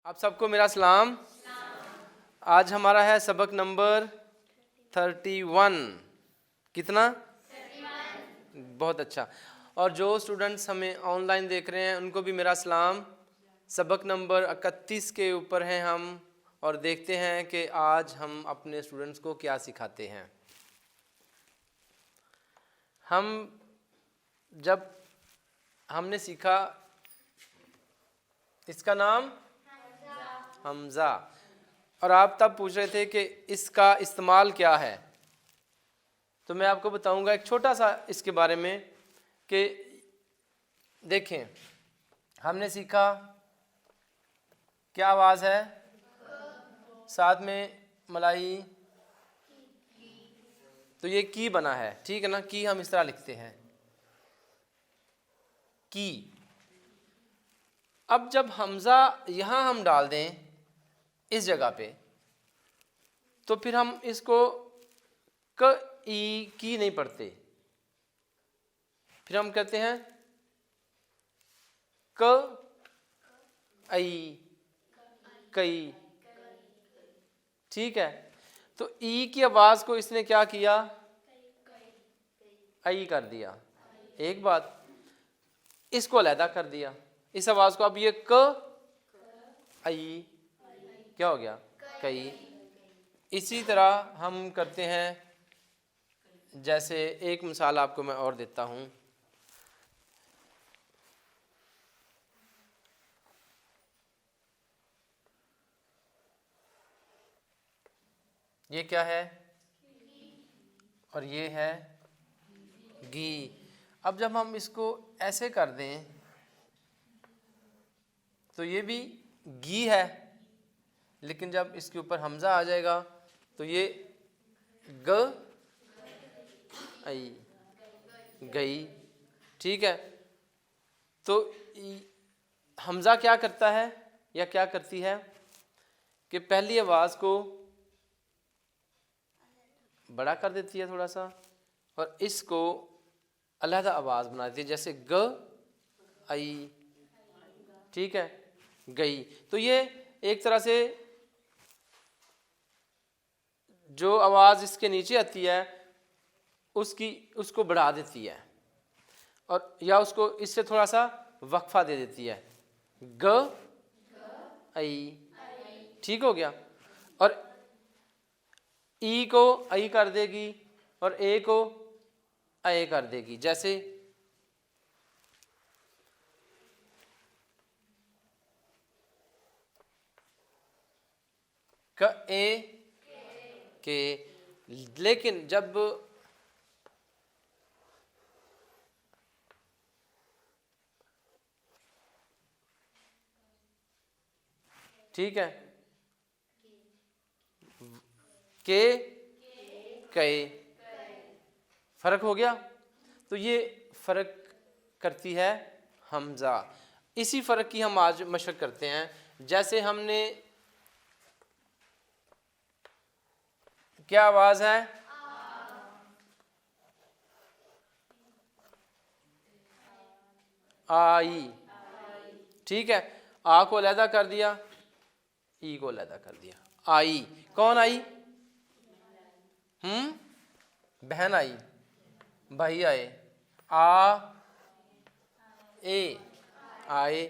आप सबको मेरा सलाम। आज हमारा है सबक नंबर 31। कितना? 31। बहुत अच्छा। और जो स्टूडेंट्स हमें ऑनलाइन देख रहे हैं उनको भी मेरा सलाम। सबक नंबर 31 के ऊपर हैं हम और देखते हैं कि आज हम अपने स्टूडेंट्स को क्या सिखाते हैं। जब हमने सीखा इसका नाम हमज़ा, और आप तब पूछ रहे थे कि इसका इस्तेमाल क्या है, तो मैं आपको बताऊंगा एक छोटा सा इसके बारे में कि देखें, हमने सीखा क्या आवाज़ है, साथ में मलाई, तो ये की बना है, ठीक है ना। की हम इस तरह लिखते हैं, की। अब जब हमज़ा यहाँ हम डाल दें इस जगह पे, तो फिर हम इसको क ई की नहीं पढ़ते, फिर हम कहते हैं क आई कई, ठीक है। तो ई की आवाज़ को इसने क्या किया, आई कर दिया। एक बात, इसको अलहदा कर दिया, इस आवाज़ को। अब ये क आई क्या हो गया, कई। इसी तरह हम करते हैं, जैसे एक मिसाल आपको मैं और देता हूँ। ये क्या है, और ये है गी। अब जब हम इसको ऐसे कर दें तो ये भी गी है, लेकिन जब इसके ऊपर हमज़ा आ जाएगा तो ये ग आई गई, ठीक है। तो हमज़ा क्या करता है या क्या करती है कि पहली आवाज़ को बड़ा कर देती है थोड़ा सा, और इसको अलहदा आवाज़ बना देती है, जैसे ग आई, ठीक है, गई। तो ये एक तरह से जो आवाज़ इसके नीचे आती है उसको बढ़ा देती है, और या उसको इससे थोड़ा सा वक्फा दे देती है, ग आई, ठीक हो गया। और ई को आई कर देगी और ए को ए कर देगी, जैसे क ए के। लेकिन जब ठीक है, के कई, फर्क हो गया। तो ये फर्क करती है हमज़ा। इसी फर्क की हम आज मशक करते हैं। जैसे हमने क्या आवाज़ है, आई, ठीक है। आ को अलहदा कर दिया, ई को अलहदा कर दिया, आई। कौन आई, बहन आई, भाई आए, आ ए आए,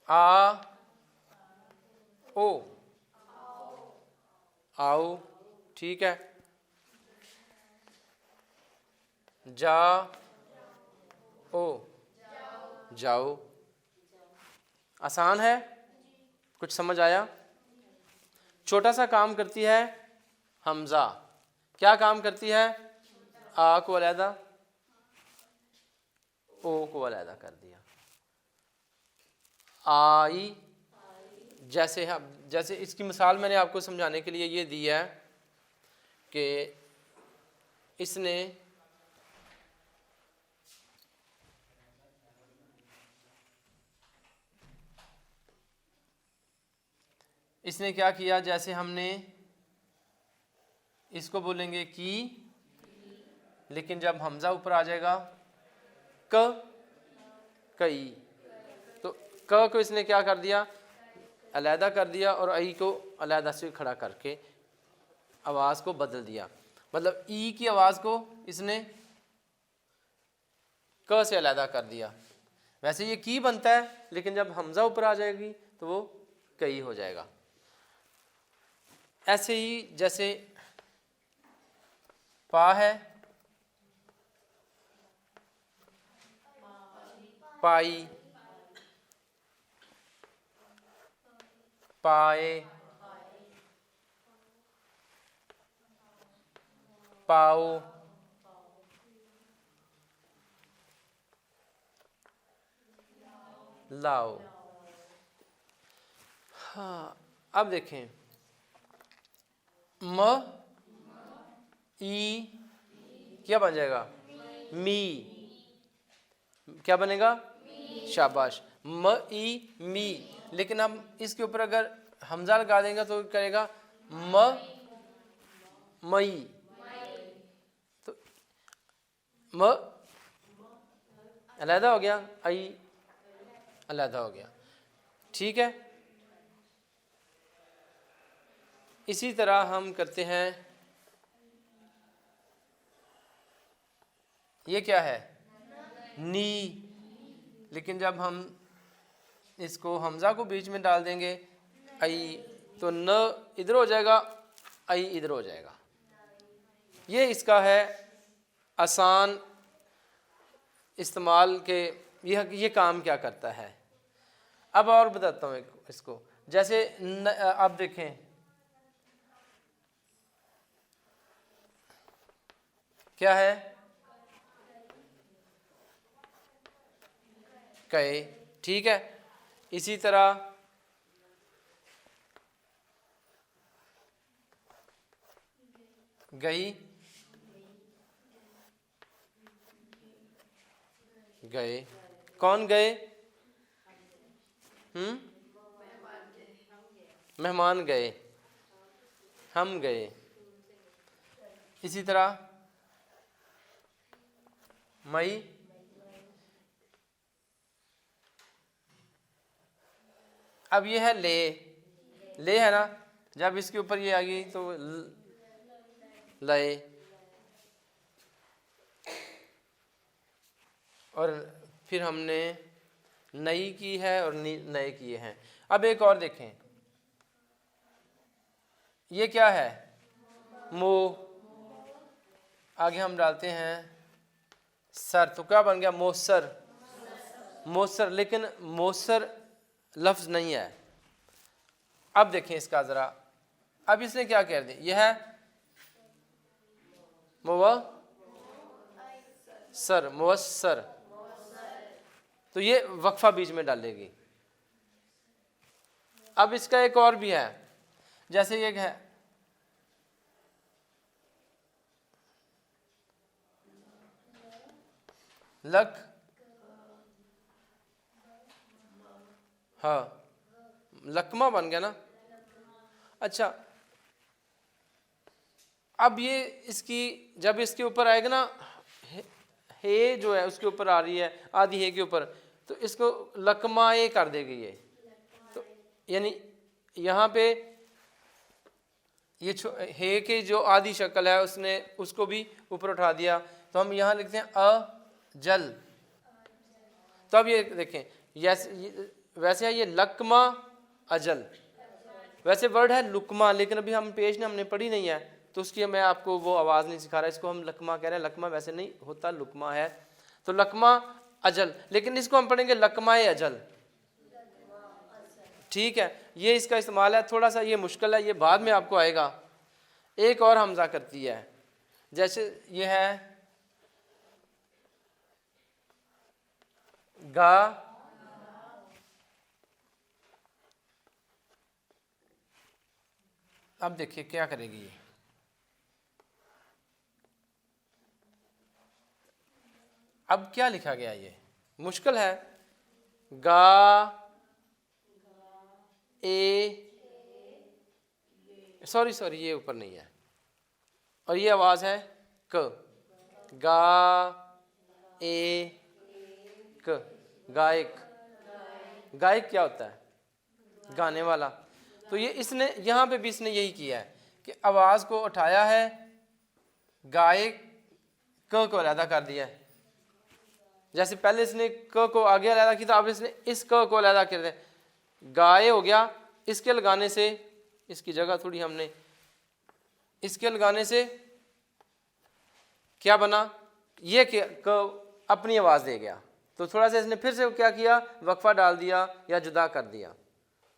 आ ओ आओ, ठीक है। जा ओ जाओ। आसान है, कुछ समझ आया। छोटा सा काम करती है हमज़ा, क्या काम करती है, आ को अलहदा, ओ को अलहदा कर दिया, आई। जैसे इसकी मिसाल मैंने आपको समझाने के लिए ये दी है कि इसने क्या किया, जैसे हमने इसको बोलेंगे की, लेकिन जब हमज़ा ऊपर आ जाएगा क कई, तो क को इसने क्या कर दिया, अलहदा कर दिया, और आई को अलहदा से खड़ा करके आवाज़ को बदल दिया। मतलब ई की आवाज़ को इसने क से अलहदा कर दिया। वैसे ये की बनता है, लेकिन जब हमजा ऊपर आ जाएगी तो वो कई हो जाएगा। ऐसे ही जैसे पा है, पाई, पाए, पाओ, लाओ। हाँ, अब देखें म ई क्या बन जाएगा, मी। क्या बनेगा, शाबाश, म ई मी। लेकिन हम इसके ऊपर अगर हमजा लगा देंगे तो करेगा म मई। तो म अलहदा हो गया, आई अलहदा हो गया। ठीक है, इसी तरह हम करते हैं, ये क्या है, नी। लेकिन जब हम इसको हमजा को बीच में डाल देंगे आई, तो न इधर हो जाएगा, आई इधर हो जाएगा। ये इसका है आसान इस्तेमाल के, ये काम क्या करता है। अब और बताता हूँ इसको। जैसे आप देखें, क्या है, कहे। ठीक है, इसी तरह गई, गए। कौन गए, मेहमान गए, हम गए। इसी तरह मई, अब ये है ले, ले है ना, जब इसके ऊपर ये आ गई तो लए। और फिर हमने नई की है और नए किए हैं। अब एक और देखें, ये क्या है, मो। आगे हम डालते हैं सर, तो क्या बन गया, मोसर, मोसर। लेकिन मोसर लफ्ज नहीं है। अब देखें इसका जरा, अब इसने क्या कह दिया, यह है सर, मुवस्सर। तो ये वक्फा बीच में डालेगी। अब इसका एक और भी है, जैसे ये है लक, हाँ लकमा बन गया ना। अच्छा, अब ये इसकी जब इसके ऊपर आएगा ना, हे जो है उसके ऊपर आ रही है, आधी हे के ऊपर, तो इसको लकमाए कर देगी ये। तो यानी यहाँ पे ये हे की जो आधी शक्ल है उसने उसको भी ऊपर उठा दिया। तो हम यहाँ लिखते हैं अजल। तो अब ये देखें, वैसे है ये लकमा अजल, वैसे वर्ड है लुकमा, लेकिन अभी हम पेश ने हमने पढ़ी नहीं है, तो उसकी मैं आपको वो आवाज़ नहीं सिखा रहा। इसको हम लकमा कह रहे हैं, लकमा वैसे नहीं होता, लुकमा है। तो लकमा अजल, लेकिन इसको हम पढ़ेंगे लकमाए अजल। ठीक है, ये इसका इस्तेमाल है। थोड़ा सा ये मुश्किल है, ये बाद में आपको आएगा। एक और हमजा करती है, जैसे ये है गा, अब देखिए क्या करेगी ये। अब क्या लिखा गया, ये मुश्किल है। गा ए, सॉरी ये ऊपर नहीं है, और ये आवाज है क, गा ए क, गायक, गायक क्या होता है? गाने वाला। तो ये इसने यहाँ पे भी इसने यही किया है कि आवाज़ को उठाया है, गायक क को अलहदा कर दिया है। जैसे पहले इसने क को आगे अलहदा किया था, अब इसने इस क को अलहदा कर दिया। गाय हो गया, इसके लगाने से, इसकी जगह थोड़ी हमने इसके लगाने से क्या बना, ये क अपनी आवाज़ दे गया। तो थोड़ा सा इसने फिर से क्या किया, वक्फा डाल दिया या जुदा कर दिया।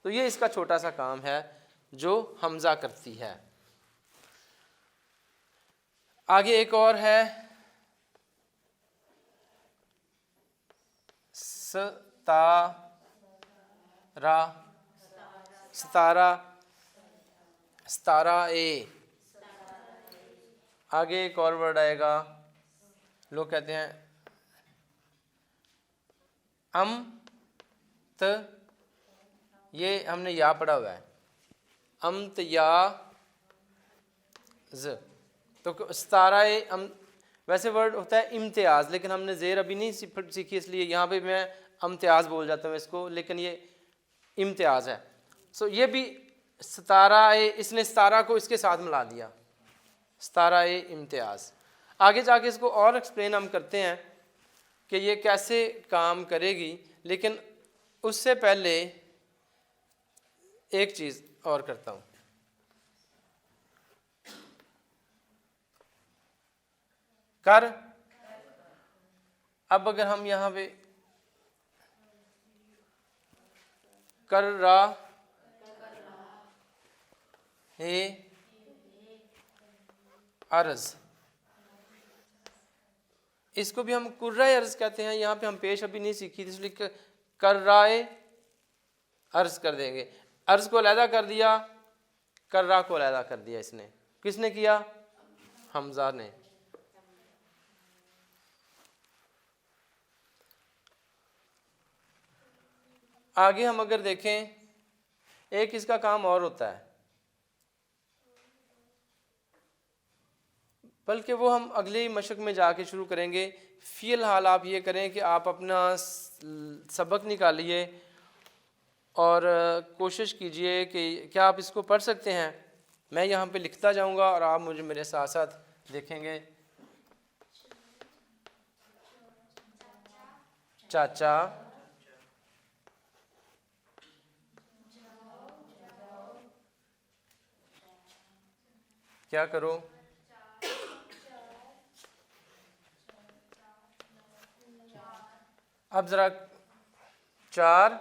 तो ये इसका छोटा सा काम है जो हमजा करती है। आगे एक और है सतारा, सतारा, सतारा ए। आगे एक और वर्ड आएगा, लोग कहते हैं अमत, ये हमने या पढ़ा हुआ है, अमत या ज। तो सतारा ए वैसे वर्ड होता है इम्तियाज़, लेकिन हमने ज़ेर अभी नहीं सीखी, इसलिए यहाँ पे मैं इम्तियाज़ बोल जाता हूँ इसको, लेकिन ये इम्तियाज़ है। सो ये भी सतारा ए, इसने सतारा को इसके साथ मिला दिया, सतारा ए इम्तियाज़। आगे जाके इसको और एक्सप्लेन हम करते हैं कि ये कैसे काम करेगी, लेकिन उससे पहले एक चीज़ और करता हूँ। कर, अब अगर हम यहाँ पे कर रहा है अर्ज, इसको भी हम कुर्रा अर्ज कहते हैं। यहाँ पे हम पेश अभी नहीं सीखी थी, इसलिए कर रहा है अर्ज कर देंगे। अर्ज को अलहदा कर दिया, कर्रा को अलहदा कर दिया। इसने किसने किया? हमजा ने। आगे हम अगर देखें, एक इसका काम और होता है, बल्कि वो हम अगले ही मशक में जाके शुरू करेंगे। फ़िलहाल आप ये करें कि आप अपना सबक निकालिए और कोशिश कीजिए कि क्या आप इसको पढ़ सकते हैं। मैं यहाँ पे लिखता जाऊँगा और आप मुझे मेरे साथ साथ देखेंगे। चाचा, क्या करो? अब ज़रा चार,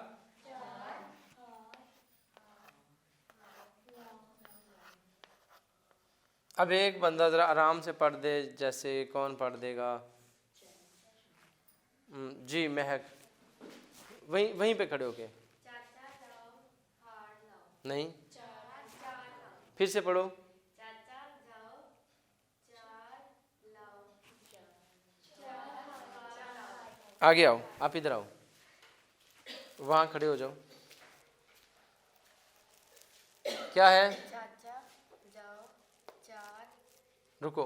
अब एक बंदा ज़रा आराम से पढ़ दे। जैसे कौन पढ़ देगा? जी महक, वहीं पे खड़े होके। नहीं, फिर से पढ़ो। आगे आओ, आप इधर आओ, वहाँ खड़े हो जाओ। क्या है? चाचा जाओ चार, रुको,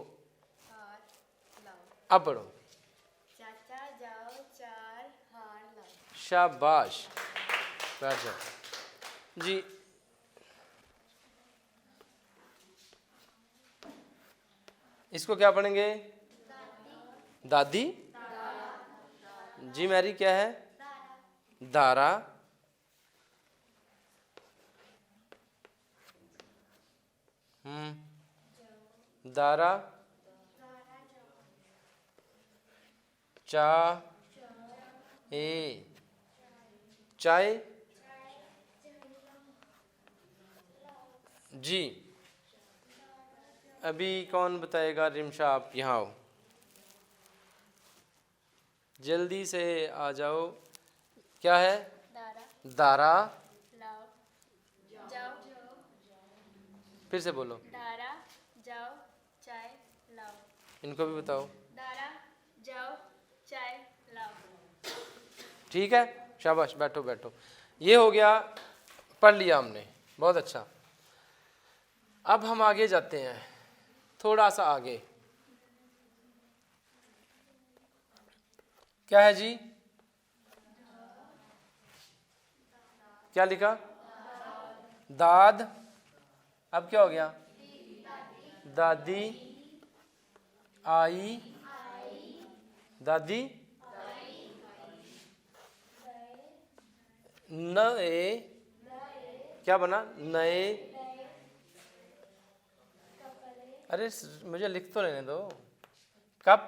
हार लाओ। अब पढ़ो। चाचा जाओ चार, हार लाओ। शाबाश, बैठ जाओ जी। इसको क्या पढ़ेंगे? दादी। जी मैरी, क्या है? दारा। दारा, चा ए, चाय। जी, अभी कौन बताएगा? रिमशा, आप यहाँ आओ, जल्दी से आ जाओ। क्या है? दारा। दारा। लाओ जाओ। फिर से बोलो। दारा जाओ चाय लाओ। इनको भी बताओ। दारा जाओ चाय लाओ। ठीक है, शाबाश, बैठो बैठो। ये हो गया, पढ़ लिया हमने, बहुत अच्छा। अब हम आगे जाते हैं, थोड़ा सा आगे। क्या है जी? क्या लिखा? दाद। अब क्या हो गया? दादी आई, दादी नए, क्या बना? नए। अरे मुझे लिख तो लेने दो। कप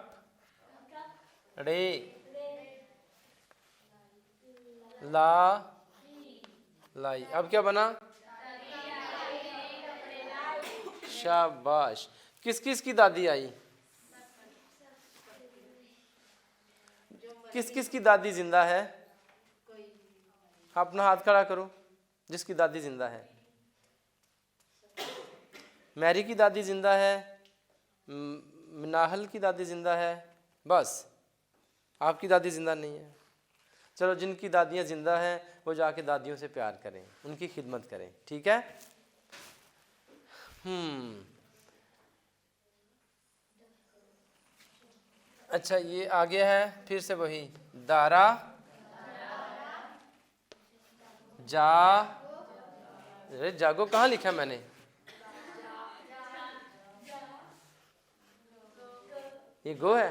रे, ला लाई। अब क्या बना? शाबाश। किस किस की दादी आई? किस किस की दादी जिंदा है? अपना हाथ खड़ा करो जिसकी दादी जिंदा है। मैरी की दादी जिंदा है, मिनाहल की दादी जिंदा है, बस। आपकी दादी जिंदा नहीं है। चलो, जिनकी दादियां जिंदा हैं वो जाके दादियों से प्यार करें, उनकी खिदमत करें, ठीक है? अच्छा, ये आगे है फिर से वही। दारा जा, अरे जागो कहाँ लिखा है मैंने? ये गो है।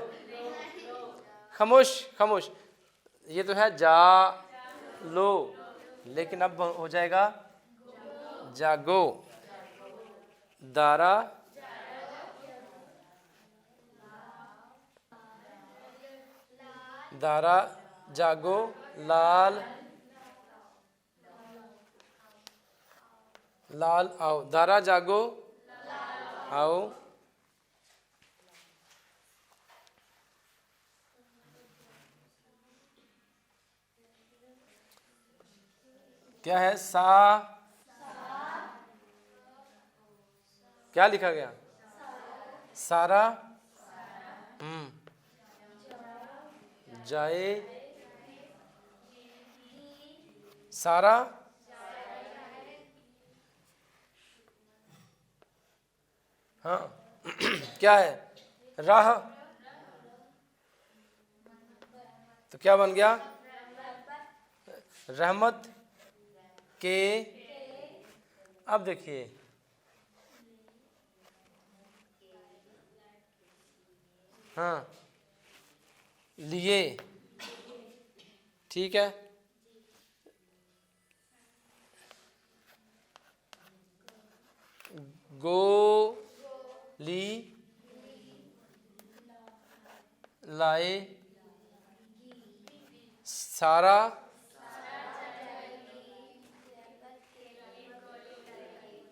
खामोश खामोश, ये तो है जा लो, लेकिन अब हो जाएगा जागो। दारा दारा जागो लाल, लाल आओ। दारा जागो आओ। क्या है? सा, क्या लिखा गया? सारा जाए, सारा हाँ क्या है? राह, तो क्या बन गया? रहमत के। अब देखिए, हाँ लिए, ठीक है। गो ली लाए, सारा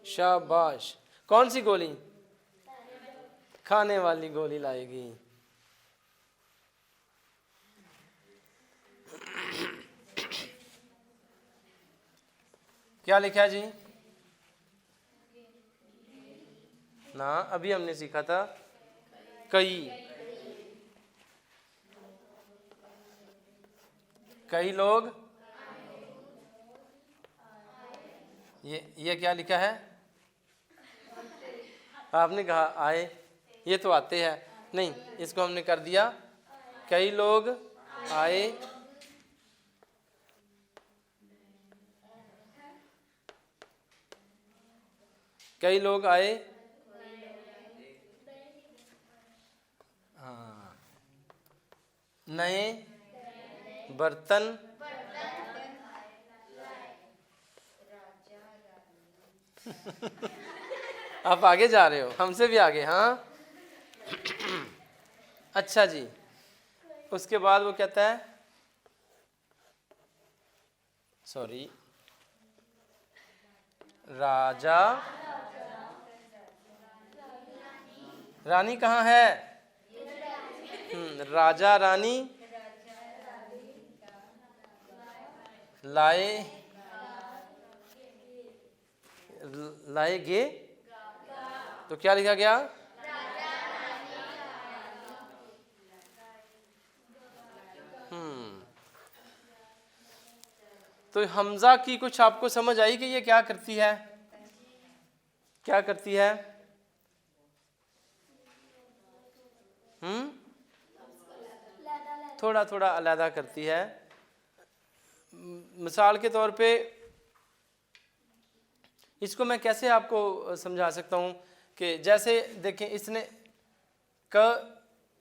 शाबाश। कौन सी गोली? खाने वाली गोली लाएगी। क्या लिखा जी? ना, अभी हमने सीखा था कई। कई लोग, ये क्या लिखा है? आपने कहा आए, ये तो आते हैं नहीं, इसको हमने कर दिया कई लोग आए। कई लोग आए, हाँ। नए बर्तन, आप आगे जा रहे हो, हमसे भी आगे, हाँ। अच्छा जी, उसके बाद वो कहता है, सॉरी, राजा, रानी कहाँ है? राजा रानी लाए, लाएगे, तो क्या लिखा गया? तो हमजा की कुछ आपको समझ आई कि ये क्या करती है? क्या करती है? थोड़ा थोड़ा अलग करती है। मिसाल के तौर पे इसको मैं कैसे आपको समझा सकता हूँ कि जैसे देखें इसने क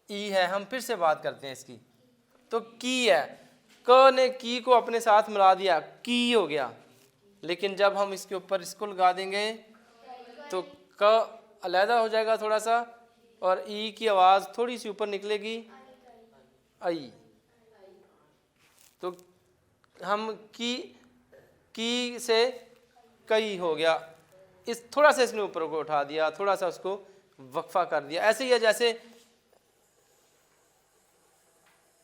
ई है, हम फिर से बात करते हैं इसकी, तो की है, क ने की को अपने साथ मिला दिया, की हो गया। लेकिन जब हम इसके ऊपर इसको लगा देंगे तो क अलहदा हो जाएगा थोड़ा सा, और ई की आवाज़ थोड़ी सी ऊपर निकलेगी, आई। तो हम की से कई हो गया, इस थोड़ा सा इसने ऊपर को उठा दिया, थोड़ा सा उसको वक्फा कर दिया। ऐसे ही है जैसे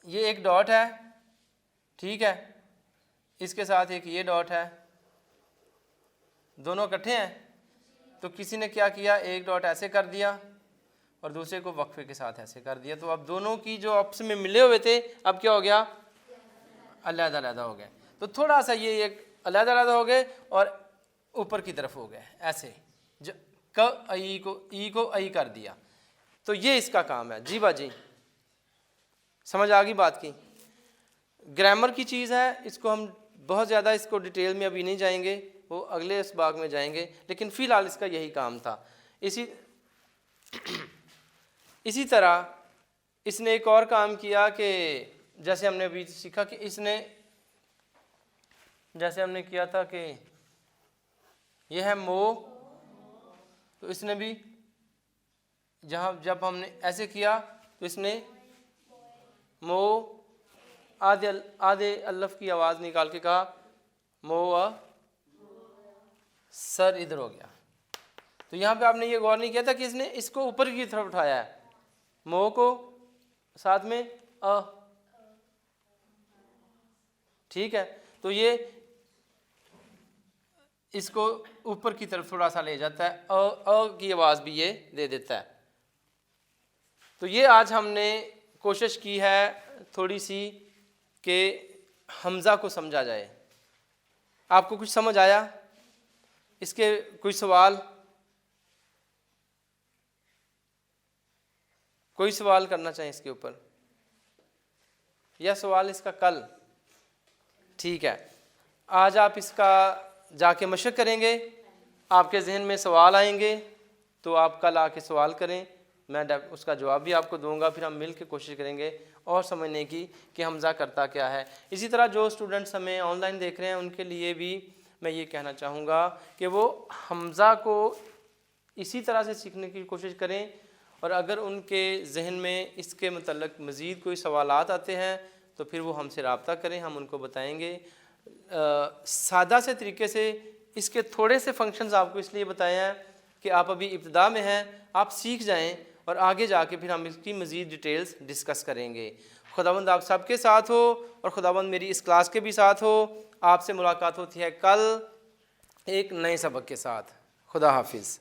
ये एक डॉट है, ठीक है, इसके साथ एक ये डॉट है, दोनों इकट्ठे हैं, तो किसी ने क्या किया, एक डॉट ऐसे कर दिया और दूसरे को वक्फे के साथ ऐसे कर दिया, तो अब दोनों की जो आपस में मिले हुए थे अब क्या हो गया, अलहदा अलहदा हो गए। तो थोड़ा सा ये एक अलहदा अलहदा हो गए और ऊपर की तरफ हो गए, ऐसे क ई को आई कर दिया। तो ये इसका काम है। जी बाजी, समझ आ गई बात की? ग्रामर की चीज़ है, इसको हम बहुत ज़्यादा इसको डिटेल में अभी नहीं जाएंगे, वो अगले इस भाग में जाएंगे, लेकिन फ़िलहाल इसका यही काम था। इसी तरह इसने एक और काम किया कि जैसे हमने अभी सीखा कि इसने, जैसे हमने किया था कि यह है मो, तो इसने भी जहाँ जब हमने ऐसे किया तो इसने मो आधे अल्लफ की आवाज़ निकाल के कहा मो, सर इधर हो गया। तो यहाँ पे आपने ये गौर नहीं किया था कि इसने इसको ऊपर की तरफ उठाया है, मो को साथ में अ, ठीक है, तो ये इसको ऊपर की तरफ थोड़ा सा ले जाता है, अ की आवाज़ भी ये दे देता है। तो ये आज हमने कोशिश की है थोड़ी सी कि हमज़ा को समझा जाए। आपको कुछ समझ आया? इसके कोई सवाल? कोई सवाल करना चाहिए इसके ऊपर, या सवाल इसका कल? ठीक है, आज आप इसका जाके मशक करेंगे, आपके जहन में सवाल आएंगे तो आप कल आके सवाल करें, मैं उसका जवाब भी आपको दूंगा, फिर हम मिल के कोशिश करेंगे और समझने की कि हमज़ा करता क्या है। इसी तरह जो स्टूडेंट्स हमें ऑनलाइन देख रहे हैं उनके लिए भी मैं ये कहना चाहूँगा कि वो हमज़ा को इसी तरह से सीखने की कोशिश करें, और अगर उनके जहन में इसके मतलब मज़ीद कोई सवालात आते हैं तो फिर वो हमसे रब्ता करें, हम उनको बताएंगे। सादा से तरीके से इसके थोड़े से फंक्शंस आपको इसलिए बताए हैं कि आप अभी इब्तिदा में हैं, आप सीख जाएं और आगे जाके फिर हम इसकी मज़ीद डिटेल्स डिस्कस करेंगे। खुदावंद आप सबके साथ हो और खुदावंद मेरी इस क्लास के भी साथ हो। आपसे मुलाकात होती है कल एक नए सबक के साथ। खुदा हाफिज़।